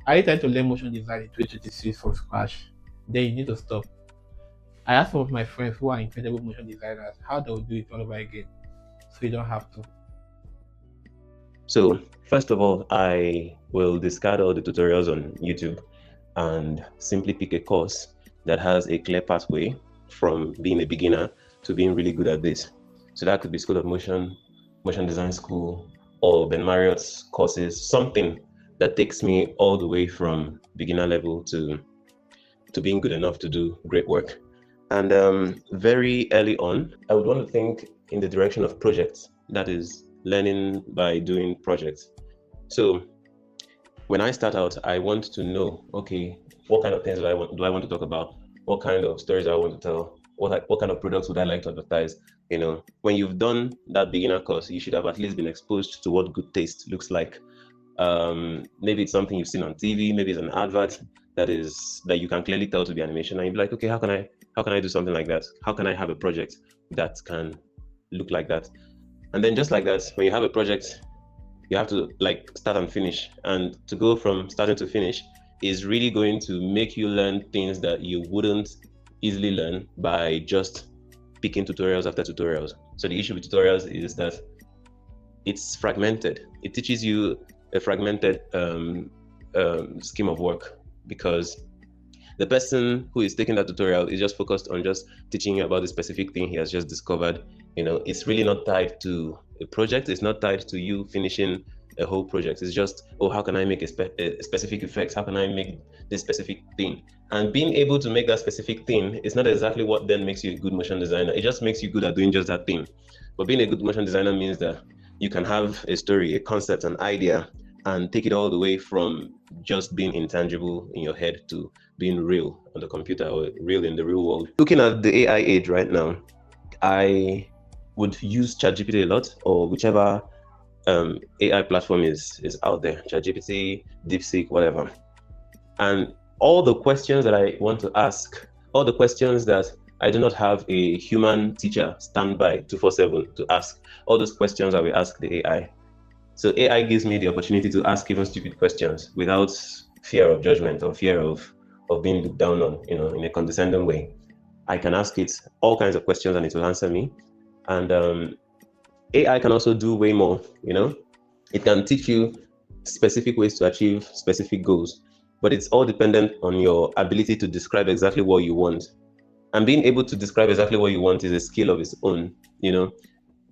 Are you trying to learn motion design in 2026 from scratch? Then you need to stop. I asked some of my friends who are incredible motion designers how they will do it all over again. So you don't have to. So first of all, I will discard all the tutorials on YouTube and simply pick a course that has a clear pathway from being a beginner to being really good at this. So that could be School of Motion, Motion Design School, or Ben Marriott's courses, something that takes me all the way from beginner level to being good enough to do great work. And very early on, I would want to think in the direction of projects, that is, learning by doing projects. So when I start out, I want to know, okay, what kind of things do I want to talk about? What kind of stories do I want to tell? What kind of products would I like to advertise? You know, when you've done that beginner course, you should have at least been exposed to what good taste looks like. Maybe it's something you've seen on TV, maybe it's an advert that you can clearly tell to be animation, and you'd be like, okay, how can I do something like that? How can I have a project that can look like that? And then just like that, when you have a project, you have to like start and finish. And to go from starting to finish is really going to make you learn things that you wouldn't easily learn by just picking tutorials after tutorials. So the issue with tutorials is that it's fragmented. It teaches you a fragmented scheme of work because the person who is taking that tutorial is just focused on just teaching you about the specific thing he has just discovered. You know, it's really not tied to a project. It's not tied to you finishing a whole project. It's just, oh, how can I make a specific effect? How can I make this specific thing? And being able to make that specific thing is not exactly what then makes you a good motion designer. It just makes you good at doing just that thing. But being a good motion designer means that you can have a story, a concept, an idea, and take it all the way from just being intangible in your head to being real on the computer or real in the real world. Looking at the AI age right now, I would use ChatGPT a lot, or whichever AI platform is out there, ChatGPT, DeepSeek, whatever. And all the questions that I want to ask, all the questions that I do not have a human teacher standby 247 to ask, all those questions I will ask the AI. So AI gives me the opportunity to ask even stupid questions without fear of judgment or fear of being looked down on, you know, in a condescending way. I can ask it all kinds of questions and it will answer me. And AI can also do way more, you know. It can teach you specific ways to achieve specific goals, but it's all dependent on your ability to describe exactly what you want. And being able to describe exactly what you want is a skill of its own, you know.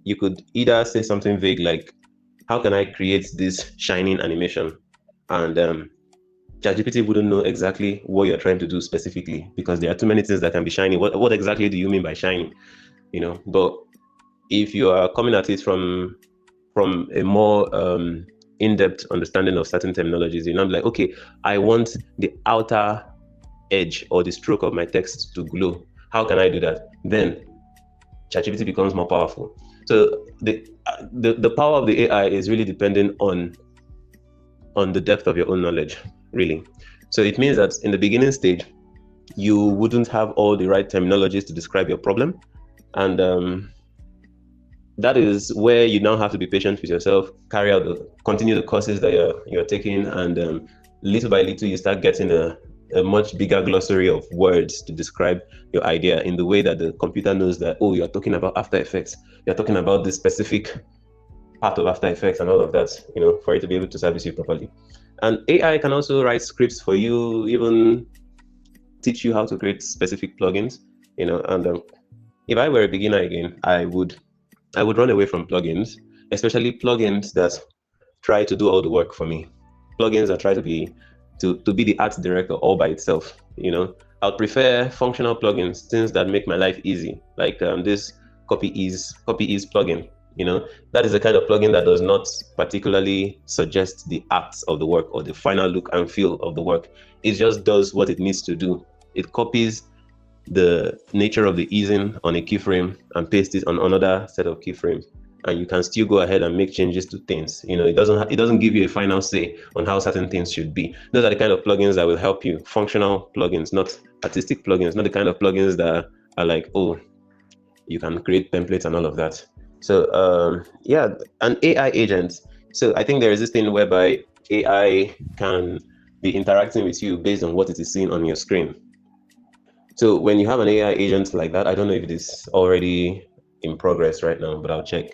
You could either say something vague like, how can I create this shining animation? And ChatGPT wouldn't know exactly what you're trying to do specifically because there are too many things that can be shiny. What exactly do you mean by shiny? You know, but if you are coming at it from a more in-depth understanding of certain terminologies, you know, I'm like, okay, I want the outer edge or the stroke of my text to glow. How can I do that? Then ChatGPT becomes more powerful. So the power of the AI is really dependent on the depth of your own knowledge, really. So it means that in the beginning stage, you wouldn't have all the right terminologies to describe your problem, and that is where you now have to be patient with yourself, continue the courses that you're taking, and little by little you start getting a much bigger glossary of words to describe your idea in the way that the computer knows that, oh, you're talking about After Effects, you're talking about this specific part of After Effects and all of that, you know, for it to be able to service you properly. And AI can also write scripts for you, even teach you how to create specific plugins, you know. And if I were a beginner again, I would run away from plugins, especially plugins that try to do all the work for me. Plugins that try to be the art director all by itself. You know, I'd prefer functional plugins, things that make my life easy, like this copy ease plugin. You know, that is the kind of plugin that does not particularly suggest the acts of the work or the final look and feel of the work. It just does what it needs to do. It copies the nature of the easing on a keyframe and paste it on another set of keyframes, and you can still go ahead and make changes to things. You know, it doesn't give you a final say on how certain things should be. Those are the kind of plugins that will help you. Functional plugins, not artistic plugins, not the kind of plugins that are like, oh, you can create templates and all of that. So yeah, an AI agent. So I think there is this thing whereby AI can be interacting with you based on what it is seeing on your screen. So when you have an AI agent like that, I don't know if it is already in progress right now, but I'll check.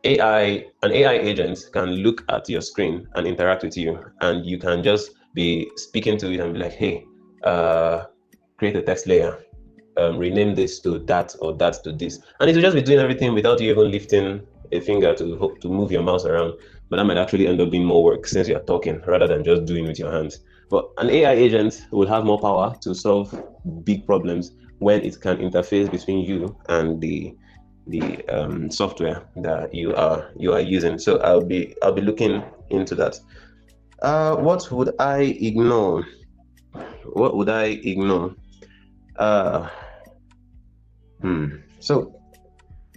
An AI agent can look at your screen and interact with you, and you can just be speaking to it and be like, hey, create a text layer, rename this to that or that to this, and it will just be doing everything without you even lifting a finger to move your mouse around. But that might actually end up being more work since you're talking rather than just doing with your hands. But an AI agent will have more power to solve big problems when it can interface between you and the software that you are using. So I'll be looking into that. What would I ignore? What would I ignore? Uh, So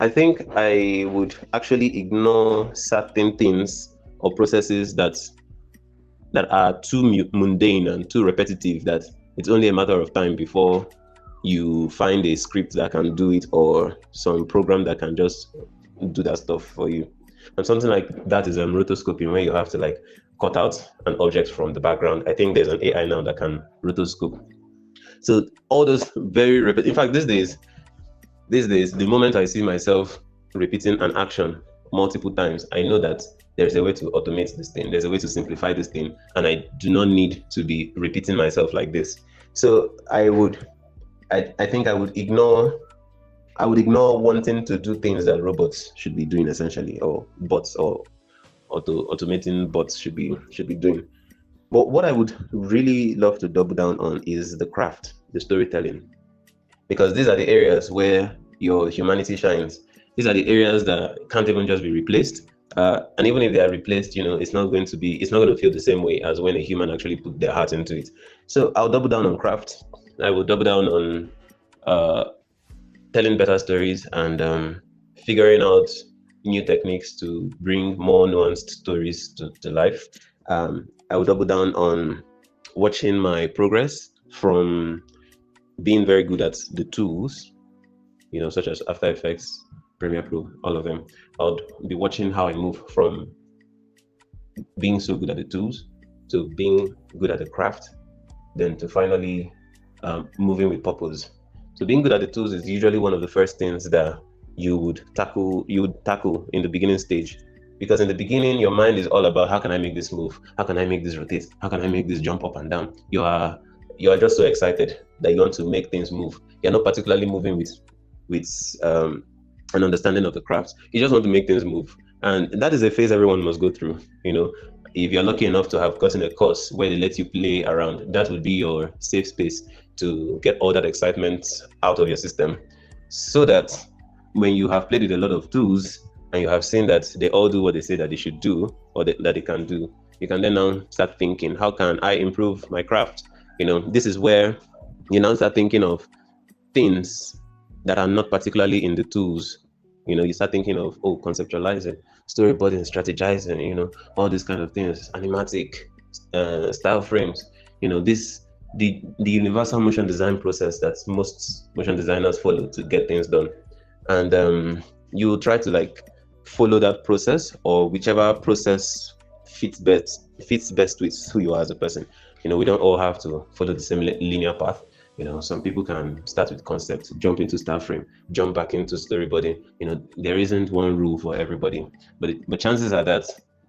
I think I would actually ignore certain things or processes that are too mundane and too repetitive that it's only a matter of time before you find a script that can do it or some program that can just do that stuff for you. And something like that is rotoscoping, where you have to like cut out an object from the background. I think there's an AI now that can rotoscope. So all those in fact, these days, the moment I see myself repeating an action multiple times, I know that there's a way to automate this thing. There's a way to simplify this thing, and I do not need to be repeating myself like this. So I think I would ignore wanting to do things that robots should be doing essentially, or bots or automating bots should be doing. But what I would really love to double down on is the craft, the storytelling, because these are the areas where your humanity shines. These are the areas that can't even just be replaced. And even if they are replaced, it's not going to feel the same way as when a human actually put their heart into it. So I'll double down on craft. I will double down on uh, telling better stories and figuring out new techniques to bring more nuanced stories to life. I will double down on watching my progress from being very good at the tools, such as After Effects, Premiere Pro, all of them. I'll be watching how I move from being so good at the tools to being good at the craft, then to finally moving with purpose. So being good at the tools is usually one of the first things that you would tackle in the beginning stage. Because in the beginning, your mind is all about how can I make this move? How can I make this rotate? How can I make this jump up and down? You are just so excited that you want to make things move. You're not particularly moving with an understanding of the craft. You just want to make things move. And that is a phase everyone must go through. If you're lucky enough to have gotten a course where they let you play around, that would be your safe space to get all that excitement out of your system, so that when you have played with a lot of tools and you have seen that they all do what they say that they should do or that they can do, you can then now start thinking, how can I improve my craft? This is where you now start thinking of things that are not particularly in the tools. You start thinking of conceptualizing, storyboarding, strategizing, all these kind of things, animatic style frames. The universal motion design process that most motion designers follow to get things done. And you try to like follow that process, or whichever process fits best with who you are as a person. We don't all have to follow the same linear path. Some people can start with concept, jump into style frame, jump back into storyboarding. There isn't one rule for everybody, but chances are that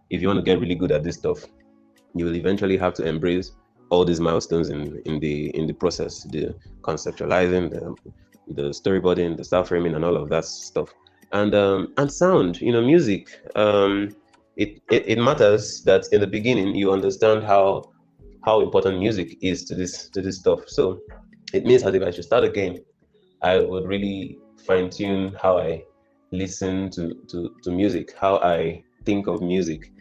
if you want to get really good at this stuff, you will eventually have to embrace all these milestones in the process, the conceptualizing, the storyboarding, the style framing, and all of that stuff. And sound, music. It matters that in the beginning you understand how important music is to this stuff. So it means that if I should start again, I would really fine tune how I listen to music, how I think of music.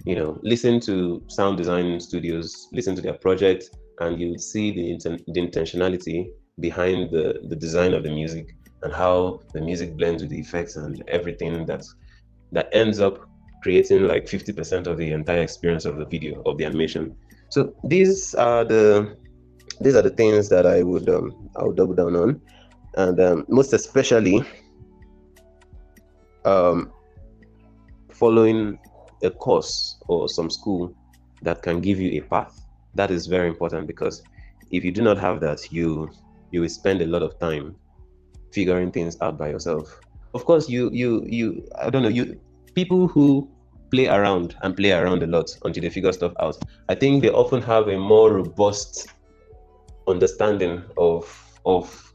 Listen to sound design studios, listen to their projects, and you see the intentionality behind the design of the music and how the music blends with the effects and everything that ends up creating like 50% of the entire experience of the video, of the animation. So these are the things that I would double down on, and most especially following a course or some school that can give you a path. That is very important, because if you do not have that, you will spend a lot of time figuring things out by yourself. Of course, you I don't know, you people who play around and play around a lot until they figure stuff out. I think they often have a more robust understanding of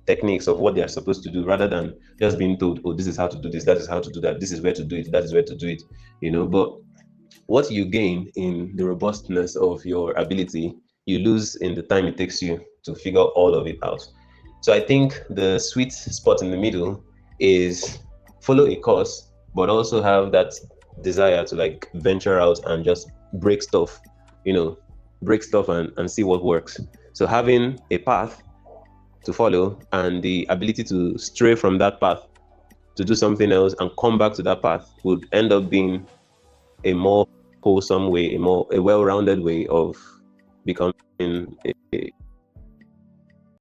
techniques of what they are supposed to do, rather than just being told, oh, this is how to do this, that is how to do that, this is where to do it, that is where to do it, But what you gain in the robustness of your ability, you lose in the time it takes you to figure all of it out. So I think the sweet spot in the middle is follow a course, but also have that desire to like venture out and just break stuff, you know, break stuff and see what works. So having a path to follow and the ability to stray from that path to do something else and come back to that path would end up being a more wholesome way, a well-rounded way of becoming a